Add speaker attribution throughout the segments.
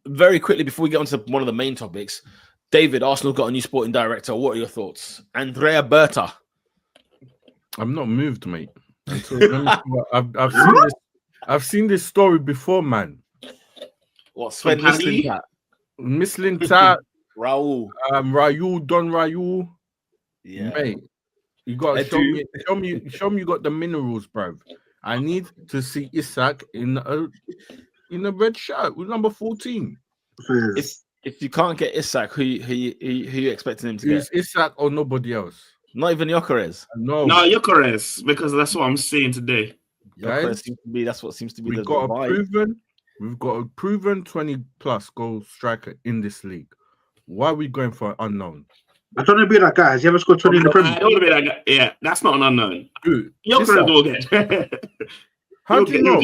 Speaker 1: very quickly before we get on to one of the main topics, David, Arsenal got a new sporting director. What are your thoughts? Andrea Berta.
Speaker 2: I'm not moved, mate. I've seen this story before, man.
Speaker 1: What, Sven Mislintat?
Speaker 2: Mislintat,
Speaker 1: Raul.
Speaker 2: Don Raul.
Speaker 1: Yeah.
Speaker 2: Mate, you gotta show me you got the minerals, bruv. I need to see Isak in a red shirt with number 14.
Speaker 1: If you can't get Isak, who you expecting him to get?
Speaker 2: Isak or nobody else?
Speaker 1: Not even Gyökeres.
Speaker 3: No, Gyökeres, because that's what I'm seeing today.
Speaker 1: Gyökeres seems to be that's what seems to be
Speaker 2: we've got a proven 20+ goal striker in this league. Why are we going for an unknown?
Speaker 4: I don't want to be that guy. Has he ever scored 20 in the Premier?
Speaker 3: I don't want to be that guy. Yeah, that's not an unknown. Gyökeres will get.
Speaker 2: How do you know?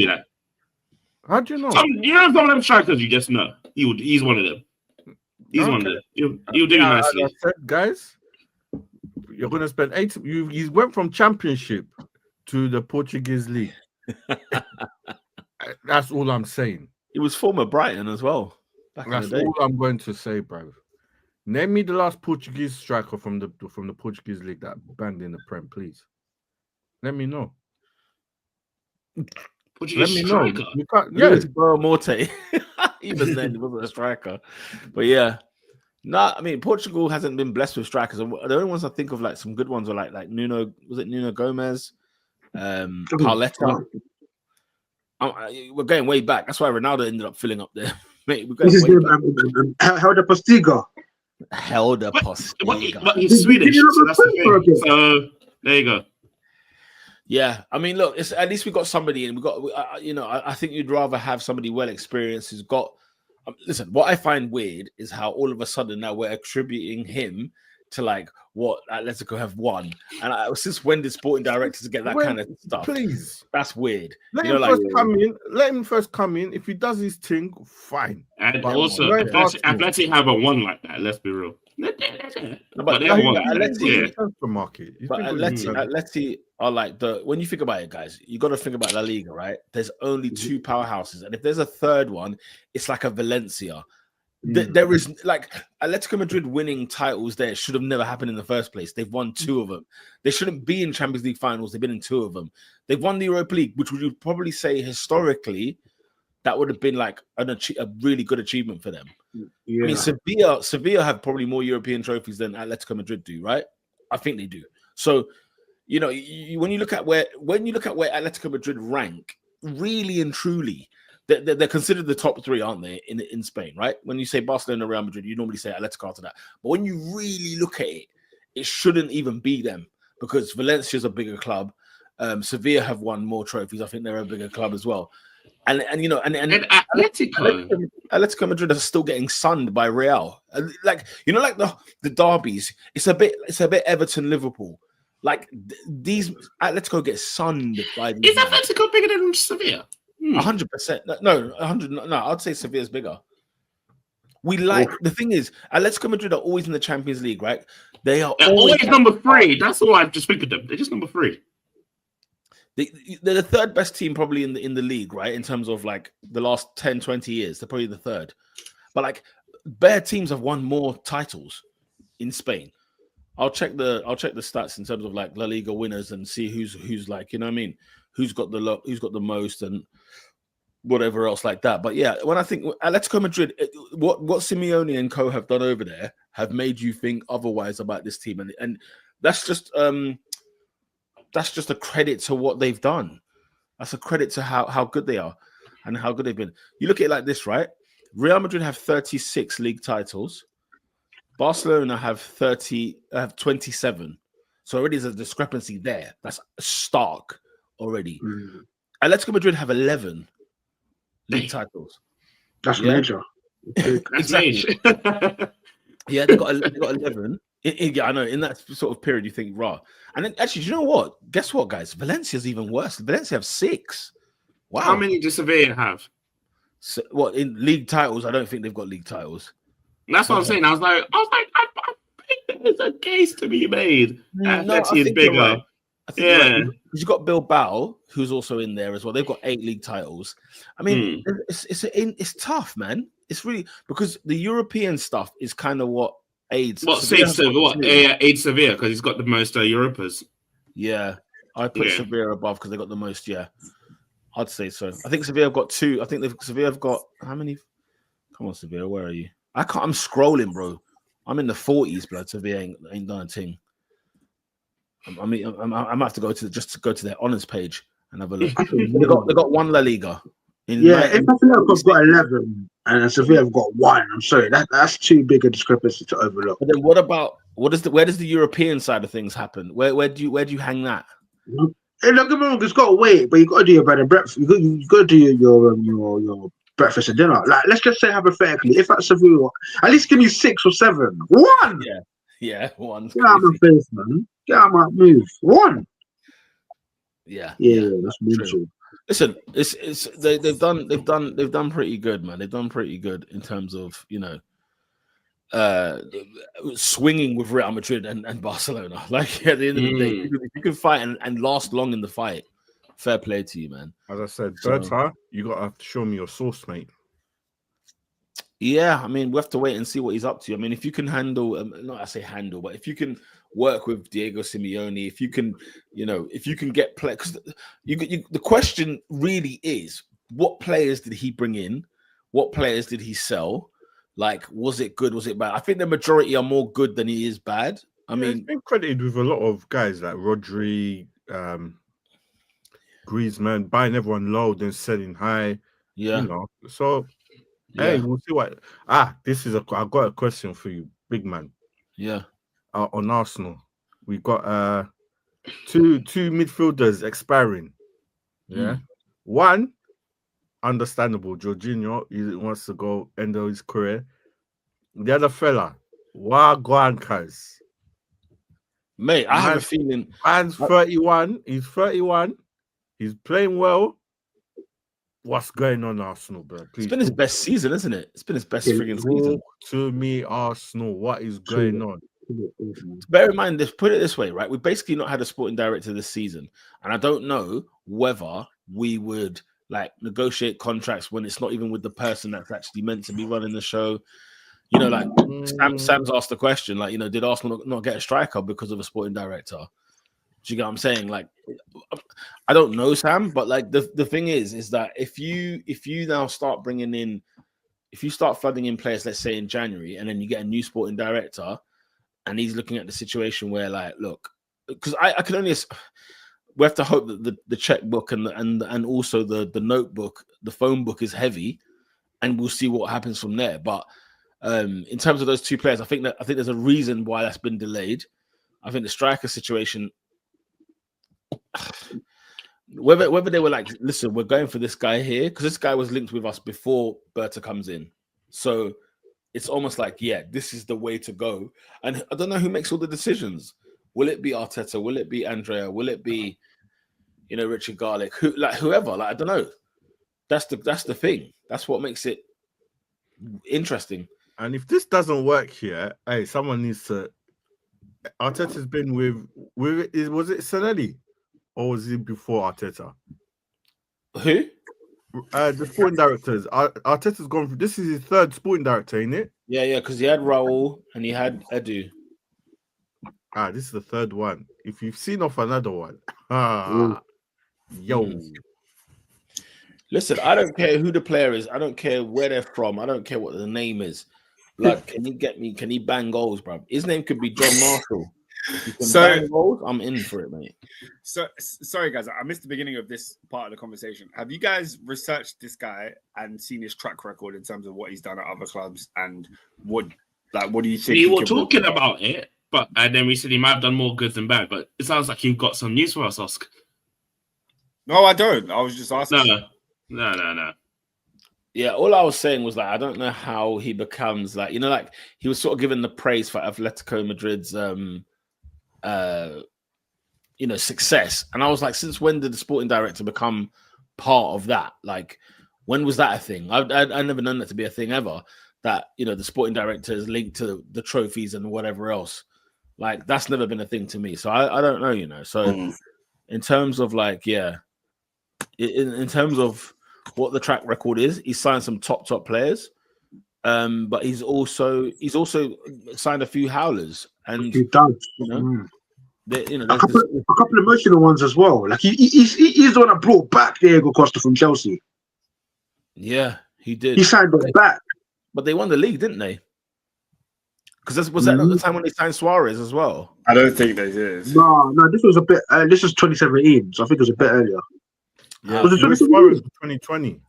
Speaker 2: How do you know?
Speaker 3: Some of them strikers you just know. He's one of them. He's one of them. He'll do nicely.
Speaker 2: I said, guys, you're going to spend 8. You went from Championship to the Portuguese league. That's all I'm saying.
Speaker 1: He was former Brighton as well.
Speaker 2: That's all I'm going to say, bro. Name me the last Portuguese striker from the Portuguese league that banged in the Prem, please. Let me know.
Speaker 3: Let me know.
Speaker 1: You can't, Morte. Even then, he wasn't a striker. But yeah. No, I mean, Portugal hasn't been blessed with strikers. The only ones I think of, like some good ones, were like Nuno. Was it Nuno Gomez? Pauleta. We're going way back. That's why Ronaldo ended up filling up there. Mate, we're going
Speaker 4: Helder Postiga.
Speaker 1: Helder Postiga.
Speaker 3: But he's Swedish. So that's the thing. So there you go.
Speaker 1: Yeah, I mean, look, at least we got somebody, and we got, I think you'd rather have somebody well experienced who's got. Listen, what I find weird is how all of a sudden now we're attributing him to like what Atletico have won, and since when did sporting directors get that kind of stuff?
Speaker 2: Please,
Speaker 1: that's weird.
Speaker 2: Let him first come in. Let him first come in. If he does his thing, fine.
Speaker 3: And but also, Atleti haven't won like that. Let's be real. But
Speaker 1: Atleti are like when you think about it, guys, you got to think about La Liga, right? There's only 2 powerhouses, and if there's a third one, it's like a Valencia. There is like Atletico Madrid winning titles there should have never happened in the first place. They've won 2 of them. They shouldn't be in Champions League finals. They've been in 2 of them. They've won the Europa League, which would you probably say historically that would have been like a really good achievement for them. Yeah. I mean, Sevilla have probably more European trophies than Atletico Madrid do, right? I think they do. So, when you look at where Atletico Madrid rank, really and truly, they're considered the top 3, aren't they, in Spain, right? When you say Barcelona, Real Madrid, you normally say Atletico after that. But when you really look at it, it shouldn't even be them because Valencia's a bigger club. Sevilla have won more trophies. I think they're a bigger club as well. And Atletico Madrid are still getting sunned by Real. Like the derbies, it's a bit Everton Liverpool. Like these Atletico get sunned by.
Speaker 3: Is Atletico bigger than Sevilla?
Speaker 1: 100%. No, 100. No, I'd say Sevilla's bigger. The thing is, Atletico Madrid are always in the Champions League, right? They're
Speaker 3: always number 3. That's all I just think of them. They're just number 3.
Speaker 1: They're the 3rd best team probably in the league, right? In terms of like the last 10, 20 years, they're probably the 3rd. But like bare teams have won more titles in Spain. I'll check the stats in terms of like La Liga winners and see who's like, you know what I mean? Who's got the most and whatever else like that. But yeah, when I think Atletico Madrid, what Simeone and co have done over there have made you think otherwise about this team, and that's just a credit to what they've done. That's a credit to how good they are and how good they've been. You look at it like this, right? Real Madrid have 36 league titles. Barcelona have 27. So already there's a discrepancy there. That's stark already. Atletico Madrid have 11 league titles.
Speaker 4: That's major.
Speaker 1: Exactly. Yeah, they got 11. Yeah, I know. In that sort of period, you think, raw. And then, actually, do you know what? Guess what, guys? Valencia's even worse. Valencia have 6. Wow.
Speaker 3: How many does Sevilla have?
Speaker 1: So, what, in league titles? I don't think they've got league titles.
Speaker 3: That's what I'm saying. I was like, I think there's a case to be made. Atleti is bigger.
Speaker 1: Right. Yeah. You've got Bilbao, who's also in there as well. They've got 8 league titles. I mean, it's tough, man. it's really because the European stuff is kind of what aids.
Speaker 3: What
Speaker 1: Sevilla
Speaker 3: saves
Speaker 1: has got
Speaker 3: what
Speaker 1: two.
Speaker 3: aids Sevilla because he's got the most Europas.
Speaker 1: Yeah, I put
Speaker 3: Yeah.
Speaker 1: Sevilla above because they got the most. Yeah, I'd say so. I think Sevilla have got 2. I think Sevilla have got how many? Come on, Sevilla, where are you? I can't. I'm scrolling, bro. I'm in the 40s, blood. Sevilla ain't done a thing. I mean, I might have to go to their honors page and have a look. They got 1 La Liga.
Speaker 4: Yeah, if Atletico have got 11 and Sevilla have got 1, I'm sorry, that's too big a discrepancy to overlook.
Speaker 1: But then what about where does the European side of things happen? Where do you hang that?
Speaker 4: Hey, don't get me wrong, it's got to wait, but you got to do your bread and breakfast. You got to do your breakfast and dinner. Like, let's just say hypothetically, if at Sevilla, at least give me 6 or 7. 1.
Speaker 1: Yeah, 1's
Speaker 4: Get out of my
Speaker 1: crazy.
Speaker 4: face, man. Get out of my move. 1.
Speaker 1: Yeah,
Speaker 4: That's mental.
Speaker 1: Listen, they've done pretty good, man. They've done pretty good in terms of swinging with Real Madrid and Barcelona. Like at the end of the day, if you can fight and last long in the fight, fair play to you, man.
Speaker 2: As I said, Berta, you got to have to show me your source, mate.
Speaker 1: Yeah, I mean, we have to wait and see what he's up to. I mean, if you can handle, not I say handle, but if you can work with Diego Simeone, if you can, if you can get play, because the question really is, what players did he bring in? What players did he sell? Like, was it good? Was it bad? I think the majority are more good than he is bad. I mean,
Speaker 2: he's been credited with a lot of guys like Rodri, Griezmann, buying everyone low, then selling high.
Speaker 1: Yeah.
Speaker 2: So hey, we'll see what. I got a question for you, big man.
Speaker 1: Yeah.
Speaker 2: On Arsenal, we got two midfielders expiring. Yeah. One, understandable. Jorginho, he wants to go end of his career. The other fella, Wagwan.
Speaker 1: Mate, I have a feeling.
Speaker 2: Man's 31. He's 31. He's playing well. What's going on, Arsenal, bro? Please,
Speaker 1: it's been his best season, isn't it? It's been his best friggin' season.
Speaker 2: To me, Arsenal, what is going on?
Speaker 1: Bear in mind, put it this way, right? We've basically not had a sporting director this season, and I don't know whether we would negotiate contracts when it's not even with the person that's actually meant to be running the show. Sam's asked the question, did Arsenal not get a striker because of a sporting director? Do you get what I'm saying? I don't know, Sam, but the thing is that if you now start bringing in, if you start flooding in players, let's say in January, and then you get a new sporting director, and he's looking at the situation where, look, because I can only, we have to hope that the checkbook and also the notebook, the phone book is heavy, and we'll see what happens from there. But in terms of those 2 players, I think there's a reason why that's been delayed. I think the striker situation. Whether they were listen, we're going for this guy here because this guy was linked with us before Berta comes in, so it's almost this is the way to go. And I don't know who makes all the decisions. Will it be Arteta? Will it be Andrea? Will it be Richard Garlick? Whoever? I don't know. That's the thing. That's what makes it interesting.
Speaker 2: And if this doesn't work here, hey, someone needs to. Arteta's been with was it Sanelli? Or was it before Arteta?
Speaker 1: Who?
Speaker 2: The sporting directors. Arteta's gone through. This is his 3rd sporting director, ain't it?
Speaker 1: Yeah, because he had Raul and he had Edu.
Speaker 2: This is the 3rd one. If you've seen off another one, yo.
Speaker 1: Listen, I don't care who the player is. I don't care where they're from. I don't care what the name is. Blood, can he bang goals, bro? His name could be John Marshall. Bang goals, I'm in for it, mate.
Speaker 5: So sorry guys, I missed the beginning of this part of the conversation. Have you guys researched this guy and seen his track record in terms of what he's done at other clubs and what do you think?
Speaker 3: We were talking about it, but then we said he might have done more good than bad. But it sounds like you've got some news for us, Oscar.
Speaker 5: No, I don't. I was just asking.
Speaker 3: No.
Speaker 1: Yeah, all I was saying was I don't know how he becomes he was sort of given the praise for Atletico Madrid's success, and I was like, since when did the sporting director become part of that? When was that a thing? I never known that to be a thing ever. That the sporting director is linked to the trophies and whatever else. That's never been a thing to me. So I don't know. So in terms of in terms of what the track record is, he signed some top players. But he's also signed a few howlers, and
Speaker 4: He does.
Speaker 1: you know,
Speaker 4: A
Speaker 1: there's
Speaker 4: couple of emotional ones as well. Like he's the one that brought back Diego Costa from Chelsea.
Speaker 1: yeah, he did.
Speaker 4: He signed it back.
Speaker 1: But they won the league, didn't they? Because was that not the time when they signed Suarez as well?
Speaker 5: I don't think they did.
Speaker 4: No, this was a bit. This was 2017, so I think it was a bit earlier.
Speaker 2: Yeah,
Speaker 4: Was it
Speaker 2: Luis
Speaker 4: 2017?
Speaker 2: Suarez was 2020.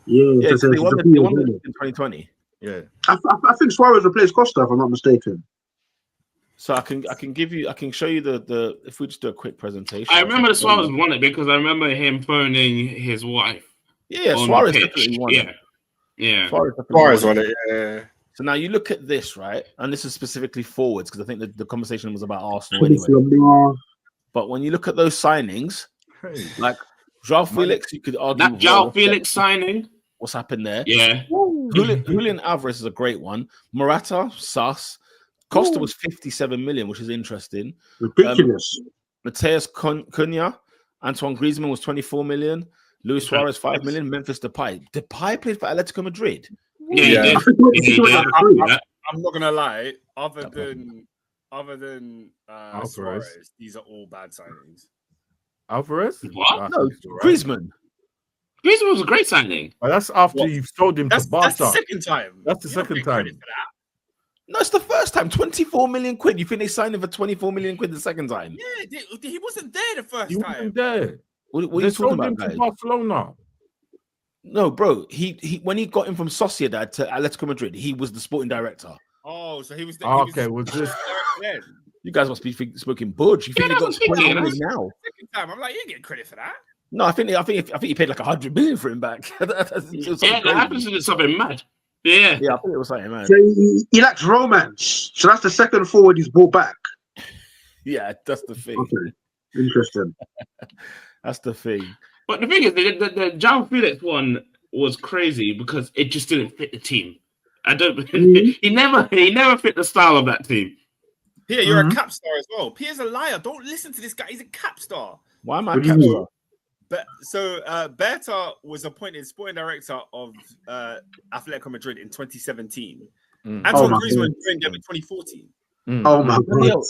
Speaker 1: Yeah,
Speaker 4: so
Speaker 1: they won
Speaker 4: it's
Speaker 1: the
Speaker 4: a few
Speaker 1: league
Speaker 4: years
Speaker 1: in 2020.
Speaker 2: Yeah.
Speaker 4: I think Suarez replaced Costa, if I'm not mistaken.
Speaker 1: So I can show you the if we just do a quick presentation.
Speaker 3: I remember the Suarez won it because I remember him phoning his wife.
Speaker 1: Yeah,
Speaker 3: on
Speaker 1: Suarez
Speaker 3: the pitch.
Speaker 1: definitely won it.
Speaker 3: Yeah.
Speaker 5: Suarez won it. Yeah.
Speaker 1: So now you look at this, right? And this is specifically forwards because I think the conversation was about Arsenal anyway. But when you look at those signings, like João Felix, you could argue
Speaker 3: That João Felix signing.
Speaker 1: What's happened there?
Speaker 3: Yeah.
Speaker 1: Julian Alvarez is a great one. Morata, sus. Costa was 57 million, which is interesting.
Speaker 4: Ridiculous.
Speaker 1: Mateus Cunha, Antoine Griezmann was 24 million. Luis Suarez 5 million. Memphis Depay. Depay played for Atletico Madrid.
Speaker 3: Yeah.
Speaker 5: I'm not gonna lie. Other than Suarez, these are all bad signings.
Speaker 2: Alvarez?
Speaker 3: What?
Speaker 1: No, Griezmann.
Speaker 3: Griezmann was a great signing.
Speaker 2: But that's after you've sold him to Barca.
Speaker 5: That's the second time.
Speaker 2: That's the second time.
Speaker 1: No, it's the first time. 24 million quid. You think they signed him for 24 million quid the second time?
Speaker 5: Yeah, he wasn't there the first
Speaker 2: He
Speaker 5: time.
Speaker 2: wasn't there.
Speaker 1: What are
Speaker 2: They
Speaker 1: you talking
Speaker 2: sold
Speaker 1: about,
Speaker 2: him
Speaker 1: guys?
Speaker 2: to Barcelona.
Speaker 1: No, bro. He when he got him from Sociedad to Atletico Madrid, he was the sporting director.
Speaker 5: Oh, so he was.
Speaker 2: Was this?
Speaker 1: You guys must be smoking budge. You think he got 20 million now?
Speaker 5: Second time, I'm like, you get credit for that.
Speaker 1: No, I think he paid like 100 million for him back.
Speaker 3: That happens to something mad. Yeah.
Speaker 1: Yeah, I think it was something mad.
Speaker 4: So he lacks romance. So that's the second forward he's brought back.
Speaker 1: Yeah, that's the thing.
Speaker 4: Okay. Interesting.
Speaker 1: That's the thing.
Speaker 3: But the thing is, the João Felix one was crazy because it just didn't fit the team. I don't. He never fit the style of that team.
Speaker 5: Pierre, you're a cap star as well. Pierre's a liar. Don't listen to this guy. He's a cap star.
Speaker 1: Why am I a cap star?
Speaker 5: But so Berta was appointed sporting director of Atletico Madrid in 2017. Antoine Griezmann joined them in 2014.
Speaker 4: Oh my god!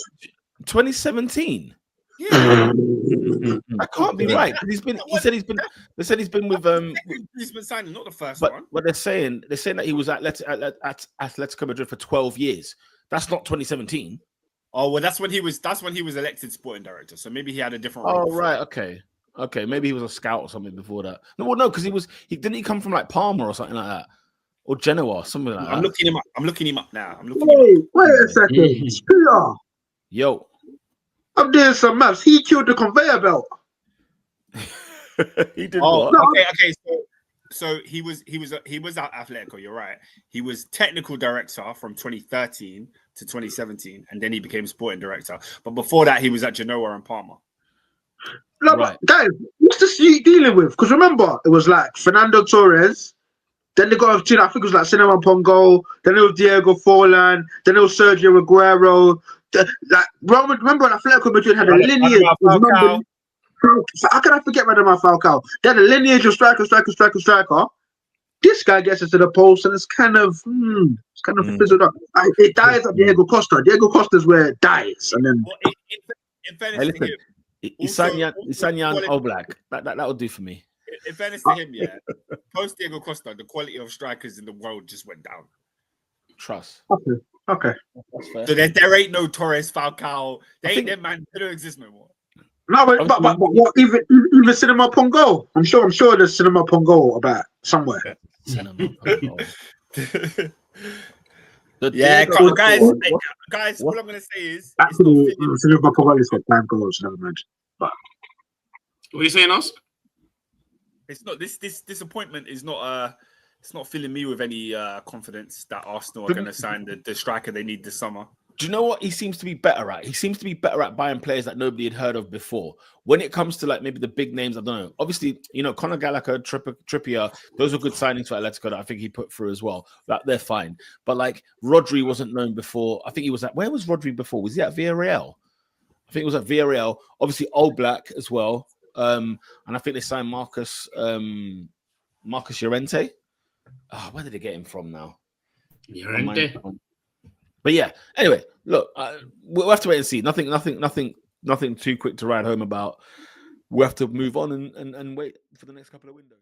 Speaker 1: 2017.
Speaker 5: Yeah,
Speaker 1: that can't be right. They said he's been with
Speaker 5: Griezmann signing, not the first one.
Speaker 1: But they're saying that he was at Atletico Madrid for 12 years. That's not 2017.
Speaker 5: Oh well, that's when he was elected sporting director. So maybe he had a different role.
Speaker 1: Oh right, okay. Maybe he was a scout or something before that. No, because he didn't he come from like Parma or something like that, or Genoa, something like that.
Speaker 5: I'm looking him up now.
Speaker 4: Wait a second. Spear.
Speaker 1: Yo,
Speaker 4: I'm doing some maths. He killed the conveyor belt.
Speaker 1: he did.
Speaker 5: Oh,
Speaker 1: what?
Speaker 5: okay. So he was at Atletico. You're right. He was technical director from 2013 to 2017, and then he became sporting director. But before that, he was at Genoa and Parma.
Speaker 4: No,
Speaker 1: Right.
Speaker 4: but guys, what's this you dealing with? Because remember, it was like Fernando Torres. Then they got, I think it was like Cinema Pongo. Then it was Diego Forlan. Then it was Sergio Aguero. Remember when Atletico Madrid had a lineage. How can I forget Radamel Falcao? They had a lineage of striker. This guy gets into the post and it's kind of fizzled up. It dies at Diego Costa. Diego Costa's where it dies, and then.
Speaker 5: Well, in fairness to him,
Speaker 1: Isanyan Oblak. That would do for me.
Speaker 5: In fairness to him, yeah. Post Diego Costa, the quality of strikers in the world just went down.
Speaker 1: Trust.
Speaker 4: Okay.
Speaker 5: So there ain't no Torres, Falcao. They don't exist no more.
Speaker 4: No, but what, even Cinema Pongo. I'm sure there's Cinema Pongo about somewhere.
Speaker 5: Yeah, guys. All I'm gonna say is
Speaker 4: Actually, Cinema Pongo has got time goals. Never mind. But
Speaker 3: What are you saying, Os?
Speaker 5: it's not this disappointment is not it's not filling me with any confidence that Arsenal are going to sign the striker they need this summer.
Speaker 1: Do you know what he seems to be better at? He seems to be better at buying players that nobody had heard of before. When it comes to like maybe the big names, I don't know. Obviously, Conor Gallagher, Trippier, those are good signings for Atletico that I think he put through as well. That they're fine. But like Rodri wasn't known before. I think he was at, where was Rodri before? Was he at Villarreal? I think it was at Villarreal. Obviously, Oblak as well. And I think they signed Marcus Llorente. Oh, where did they get him from now?
Speaker 3: Llorente.
Speaker 1: But yeah, anyway, look, we'll have to wait and see. Nothing too quick to ride home about. We'll have to move on and wait for the next couple of windows.